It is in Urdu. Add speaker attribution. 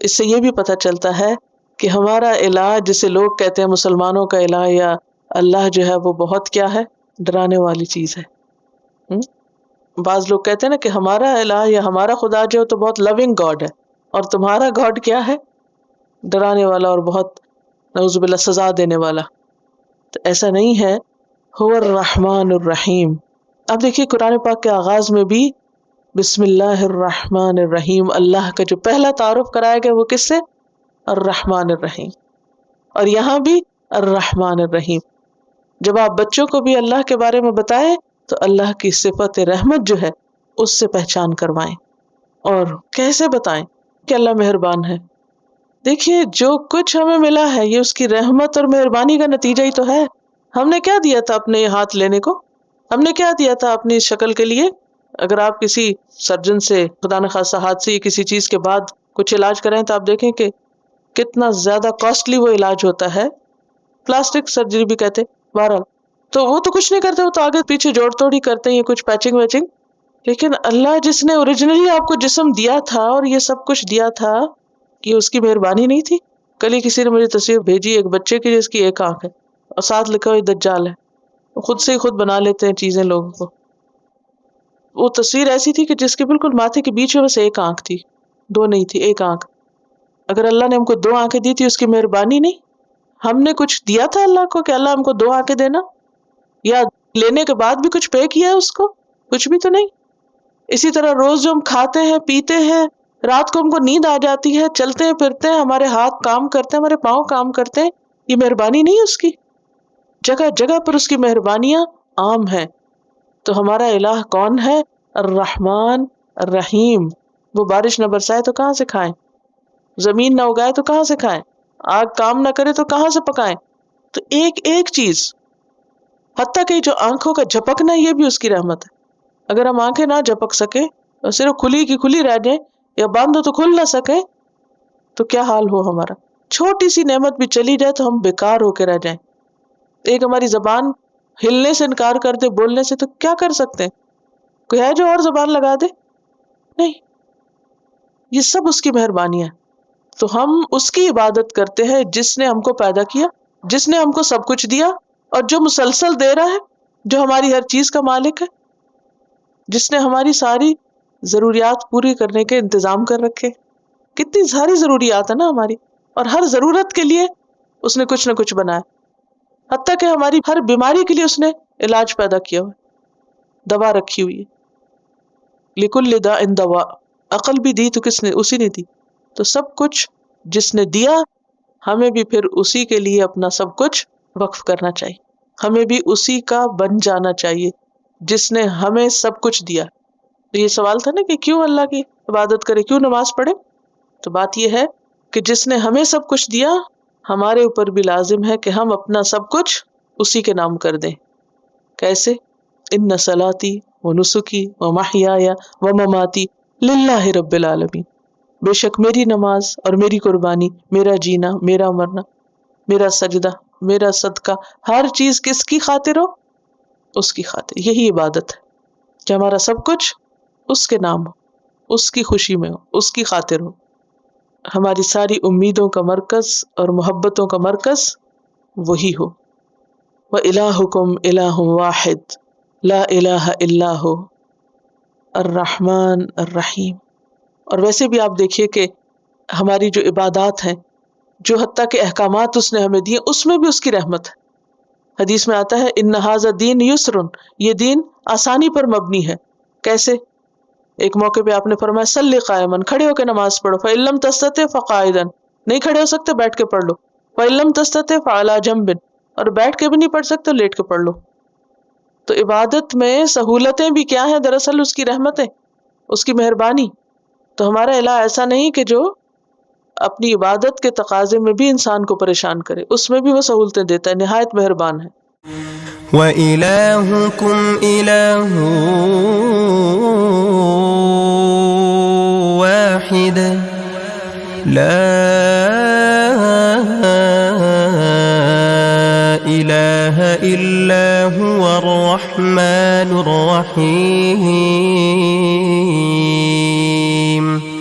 Speaker 1: اس سے یہ بھی پتہ چلتا ہے کہ ہمارا الہ، جسے لوگ کہتے ہیں مسلمانوں کا الہ یا اللہ جو ہے، وہ بہت کیا ہے، ڈرانے والی چیز ہے۔ بعض لوگ کہتے ہیں نا کہ ہمارا الہ یا ہمارا خدا جو ہے تو بہت لونگ گاڈ ہے، اور تمہارا گاڈ کیا ہے، ڈرانے والا اور بہت نعوذ باللہ سزا دینے والا۔ تو ایسا نہیں ہے۔ هو الرحمن الرحیم۔ اب دیکھیے قرآن پاک کے آغاز میں بھی بسم اللہ الرحمن الرحیم، اللہ کا جو پہلا تعارف کرایا گیا وہ کس سے؟ الرحمن الرحیم۔ اور یہاں بھی الرحمن الرحیم۔ جب آپ بچوں کو بھی اللہ کے بارے میں بتائیں تو اللہ کی صفت رحمت جو ہے اس سے پہچان کروائیں۔ اور کیسے بتائیں کہ اللہ مہربان ہے؟ دیکھیے جو کچھ ہمیں ملا ہے یہ اس کی رحمت اور مہربانی کا نتیجہ ہی تو ہے۔ ہم نے کیا دیا تھا اپنے ہاتھ لینے کو؟ ہم نے کیا دیا تھا اپنی شکل کے لیے؟ اگر آپ کسی سرجن سے خدا نخواستہ ہاتھ سے کسی چیز کے بعد کچھ علاج کریں تو آپ دیکھیں کہ کتنا زیادہ کاسٹلی وہ علاج ہوتا ہے، پلاسٹک سرجری بھی کہتے، بہرحال تو وہ تو کچھ نہیں کرتے، وہ تو آگے پیچھے جوڑ توڑ ہی کرتے ہیں، یہ کچھ پیچنگ ویچنگ۔ لیکن اللہ جس نے اوریجنلی آپ کو جسم دیا تھا اور یہ سب کچھ دیا تھا، یہ اس کی مہربانی نہیں تھی؟ کل ہی کسی نے مجھے تصویر بھیجی ایک بچے کی جس کی ایک آنکھ ہے اور ساتھ لکھا ہوا دجال ہے۔ وہ خود سے ہی خود بنا لیتے ہیں چیزیں لوگوں کو۔ وہ تصویر ایسی تھی کہ جس کے بالکل ماتھے کے بیچ میں بس ایک آنکھ تھی، دو نہیں تھی، ایک آنکھ۔ اگر اللہ نے ہم کو دو آنکھیں دی تھی اس کی مہربانی نہیں؟ ہم نے کچھ دیا تھا اللہ کو کہ اللہ ہم کو دو آنکھیں دینا؟ یا لینے کے بعد بھی کچھ پے کیا ہے اس کو؟ کچھ بھی تو نہیں۔ اسی طرح روز جو ہم کھاتے ہیں پیتے ہیں، رات کو ہم کو نیند آ جاتی ہے، چلتے ہیں پھرتے ہیں، ہمارے ہاتھ کام کرتے ہیں، ہمارے پاؤں کام کرتے ہیں، یہ مہربانی نہیں ہے اس کی؟ جگہ جگہ پر اس کی مہربانیاں عام ہیں۔ تو ہمارا الہ کون ہے؟ الرحمن الرحیم۔ وہ بارش نہ برسائے تو کہاں سے کھائیں؟ زمین نہ اگائے تو کہاں سے کھائیں؟ آگ کام نہ کرے تو کہاں سے پکائیں؟ تو ایک ایک چیز، حتیٰ کہ جو آنکھوں کا جھپکنا یہ بھی اس کی رحمت ہے۔ اگر ہم آنکھیں نہ جھپک سکے اور صرف کھلی کی کھلی رہ جائیں یا باندھو تو کھل نہ سکے تو کیا حال ہو ہمارا؟ چھوٹی سی نعمت بھی چلی جائے تو ہم بیکار ہو کے رہ جائیں۔ ایک ہماری زبان ہلنے سے انکار کر دے، بولنے سے، تو کیا کر سکتے ہیں؟ کوئی ہے جو اور زبان لگا دے؟ نہیں۔ یہ سب اس کی مہربانی ہے۔ تو ہم اس کی عبادت کرتے ہیں جس نے ہم کو پیدا کیا، جس نے ہم کو سب کچھ دیا اور جو مسلسل دے رہا ہے، جو ہماری ہر چیز کا مالک ہے، جس نے ہماری ساری ضروریات پوری کرنے کے انتظام کر رکھے۔ کتنی ساری ضروریات ہے نا ہماری، اور ہر ضرورت کے لیے اس نے کچھ نہ کچھ بنایا۔ حتیٰ کہ ہماری ہر بیماری کے لیے اس نے علاج پیدا کیا ہوا، دوا رکھی ہوئی ہے۔ لِكُلِّ دَاءٍ دَوَاء۔ عقل بھی دی تو کس نے؟ اسی نے دی۔ تو سب کچھ جس نے دیا، ہمیں بھی پھر اسی کے لیے اپنا سب کچھ وقف کرنا چاہیے۔ ہمیں بھی اسی کا بن جانا چاہیے جس نے ہمیں سب کچھ دیا۔ تو یہ سوال تھا نا کہ کیوں اللہ کی عبادت کرے، کیوں نماز پڑھے؟ تو بات یہ ہے کہ جس نے ہمیں سب کچھ دیا، ہمارے اوپر بھی لازم ہے کہ ہم اپنا سب کچھ اسی کے نام کر دیں۔ کیسے؟ ان صلاتی و نسکی و محیای و مماتی للہ رب العالمین۔ بے شک میری نماز اور میری قربانی، میرا جینا، میرا مرنا، میرا سجدہ، میرا صدقہ، ہر چیز کس کی خاطر ہو؟ اس کی خاطر۔ یہی عبادت ہے کہ ہمارا سب کچھ اس کے نام ہو، اس کی خوشی میں ہو، اس کی خاطر ہو۔ ہماری ساری امیدوں کا مرکز اور محبتوں کا مرکز وہی ہو۔ وَإِلَٰهُكُمْ إِلَٰهٌ وَاحِدٌ لَا إِلَٰهَ إِلَّا هُوَ الرحمن الرحیم۔ اور ویسے بھی آپ دیکھیے کہ ہماری جو عبادات ہیں، جو حتیٰ کہ احکامات اس نے ہمیں دیے، اس میں بھی اس کی رحمت ہے۔ حدیث میں آتا ہے ان ھذا الدین یسر، یہ دین آسانی پر مبنی ہے۔ کیسے؟ ایک موقع پہ آپ نے فرمایا صلی قائما، کھڑے ہو کے نماز پڑھو، فإن لم تستطع فقاعدا، نہیں کھڑے ہو سکتے بیٹھ کے پڑھ لو، فإن لم تستطع فعلی جنب، اور بیٹھ کے بھی نہیں پڑھ سکتے لیٹ کے پڑھ لو۔ تو عبادت میں سہولتیں بھی کیا ہیں؟ دراصل اس کی رحمتیں، اس کی مہربانی۔ تو ہمارا الہ ایسا نہیں کہ جو اپنی عبادت کے تقاضے میں بھی انسان کو پریشان کرے، اس میں بھی وہ سہولتیں دیتا ہے، نہایت مہربان ہے۔
Speaker 2: وَإِلَٰهُكُمْ إِلَٰهٌ وَاحِدٌ لَا إِلَٰهَ إِلَّا هُوَ الرَّحْمَٰنُ الرَّحِيمُ۔